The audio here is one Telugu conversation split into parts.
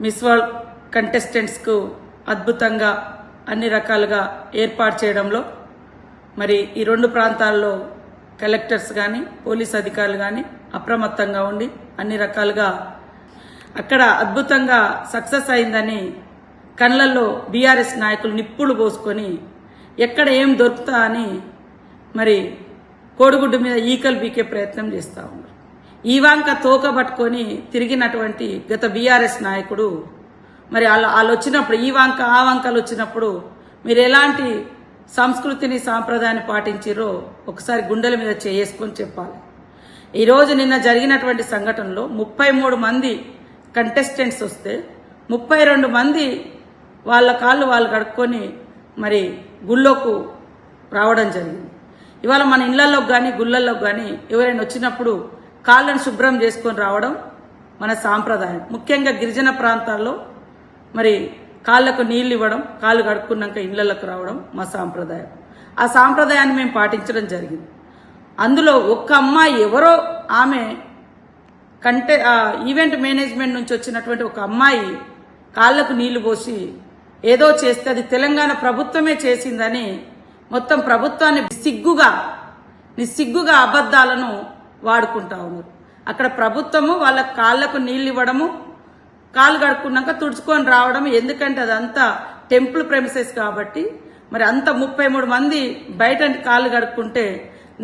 మిస్ వరల్డ్ కంటెస్టెంట్స్కు అద్భుతంగా అన్ని రకాలుగా ఏర్పాటు చేయడంలో మరి ఈ రెండు ప్రాంతాల్లో కలెక్టర్స్ కానీ పోలీస్ అధికారులు కానీ అప్రమత్తంగా ఉండి అన్ని రకాలుగా అక్కడ అద్భుతంగా సక్సెస్ అయిందని కళ్ళల్లో బీఆర్ఎస్ నాయకులు నిప్పులు పోసుకొని ఎక్కడ ఏం దొరుకుతా అని మరి కోడిగుడ్డు మీద ఈకలు బీకే ప్రయత్నం చేస్తూ ఉన్నారు. ఈ వంక తోక పట్టుకొని తిరిగినటువంటి గత బీఆర్ఎస్ నాయకుడు మరి వాళ్ళు వచ్చినప్పుడు ఈ వంక ఆ వంకలు వచ్చినప్పుడు మీరు ఎలాంటి సంస్కృతిని సాంప్రదాయాన్ని పాటించారో ఒకసారి గుండెల మీద చేసుకొని చెప్పాలి. ఈరోజు నిన్న జరిగినటువంటి సంఘటనలో 33 మంది కంటెస్టెంట్స్ వస్తే 32 మంది వాళ్ళ కాళ్ళు వాళ్ళు కడుక్కొని మరి గుళ్ళోకు రావడం జరిగింది. ఇవాళ మన ఇళ్లలోకి కానీ గుళ్ళల్లోకి కానీ ఎవరైనా వచ్చినప్పుడు కాళ్ళను శుభ్రం చేసుకొని రావడం మన సాంప్రదాయం. ముఖ్యంగా గిరిజన ప్రాంతాల్లో మరి కాళ్ళకు నీళ్లు ఇవ్వడం, కాళ్ళు కడుక్కున్నాక ఇళ్లలోకి రావడం మా సాంప్రదాయం. ఆ సాంప్రదాయాన్ని మేము పాటించడం జరిగింది. అందులో ఒక్క అమ్మాయి ఎవరో ఆమె ఈవెంట్ మేనేజ్మెంట్ నుంచి వచ్చినటువంటి ఒక అమ్మాయి కాళ్లకు నీళ్లు పోసి ఏదో చేస్తే అది తెలంగాణ ప్రభుత్వమే చేసిందని మొత్తం ప్రభుత్వాన్ని నిస్సిగ్గుగా అబద్ధాలను వాడుకుంటా ఉన్నారు. అక్కడ ప్రభుత్వము వాళ్ళ కాళ్లకు నీళ్లు ఇవ్వడము, కాళ్ళు కడుక్కున్నాక తుడుచుకొని రావడం. ఎందుకంటే అదంతా టెంపుల్ ప్రెమిసెస్ కాబట్టి మరి అంత 33 మంది బయట కాళ్ళు కడుక్కుంటే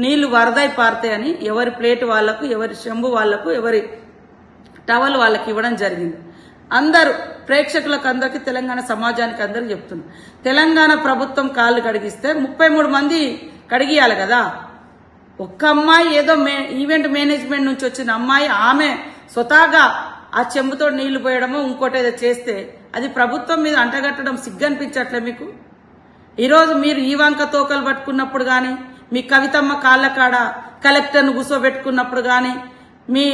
నీళ్లు వరదై పారుతాయని ఎవరి ప్లేట్ వాళ్లకు, ఎవరి చెంబు వాళ్లకు, ఎవరి టవల్ వాళ్ళకి ఇవ్వడం జరిగింది. అందరూ ప్రేక్షకులకు అందరికీ, తెలంగాణ సమాజానికి అందరూ చెప్తున్నారు, తెలంగాణ ప్రభుత్వం కాళ్ళు కడిగిస్తే 33 మంది కడిగియాలి కదా. ఒక్క అమ్మాయి ఏదో ఈవెంట్ మేనేజ్మెంట్ నుంచి వచ్చిన అమ్మాయి ఆమె స్వతహాగా ఆ చెంబుతో నీళ్లు పోయడమో ఇంకోటి ఏదో చేస్తే అది ప్రభుత్వం మీద అంటగట్టడం సిగ్గనిపించట్లే మీకు? ఈరోజు మీరు ఈ వంక తోకలు పట్టుకున్నప్పుడు కానీ, మీ కవితమ్మ కాళ్ళ కాడ కలెక్టర్ను కూర్చోబెట్టుకున్నప్పుడు కానీ, మీ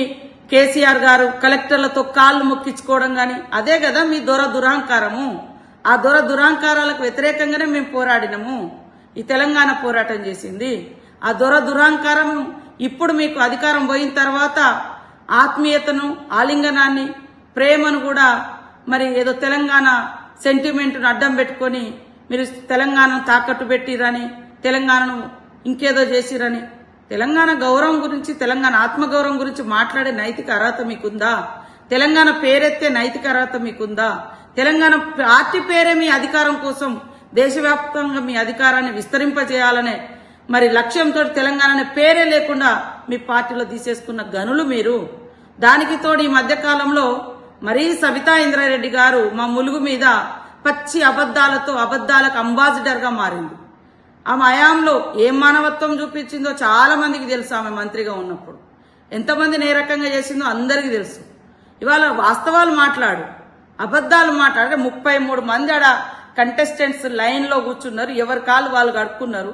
కేసీఆర్ గారు కలెక్టర్లతో కాళ్ళు మొక్కించుకోవడం కానీ అదే కదా మీ దురహంకారము. ఆ దురహంకారాలకు వ్యతిరేకంగానే మేము పోరాడినము. ఈ తెలంగాణ పోరాటం చేసింది ఆ దురహంకారం. ఇప్పుడు మీకు అధికారం పోయిన తర్వాత ఆత్మీయతను, ఆలింగనాన్ని, ప్రేమను కూడా మరి ఏదో తెలంగాణ సెంటిమెంట్ను అడ్డం పెట్టుకొని మీరు తెలంగాణను తాకట్టు పెట్టిరని, తెలంగాణను ఇంకేదో చేసిరని, తెలంగాణ గౌరవం గురించి, తెలంగాణ ఆత్మగౌరవం గురించి మాట్లాడే నైతిక అర్హత మీకుందా? తెలంగాణ పేరెత్తే నైతిక అర్హత మీకుందా? తెలంగాణ పార్టీ పేరే మీ అధికారం కోసం దేశవ్యాప్తంగా మీ అధికారాన్ని విస్తరింపజేయాలనే మరి లక్ష్యంతో తెలంగాణ పేరే లేకుండా మీ పార్టీలో తీసేసుకున్న గనులు మీరు. దానికి తోడు ఈ మధ్యకాలంలో మరీ సబితా ఇంద్రారెడ్డి గారు మా ములుగు మీద పచ్చి అబద్దాలకు అంబాసిడర్ గా మారింది. ఆమె హయాంలో ఏం మానవత్వం చూపించిందో చాలా మందికి తెలుసు. ఆమె మంత్రిగా ఉన్నప్పుడు ఎంతమందిని ఏ రకంగా చేసిందో అందరికీ తెలుసు. ఇవాళ వాస్తవాలు మాట్లాడు, అబద్దాలు మాట్లాడే 33 మంది ఆడ కంటెస్టెంట్స్ లైన్ లో కూర్చున్నారు, ఎవరి కాళ్ళు వాళ్ళు కడుక్కున్నారు.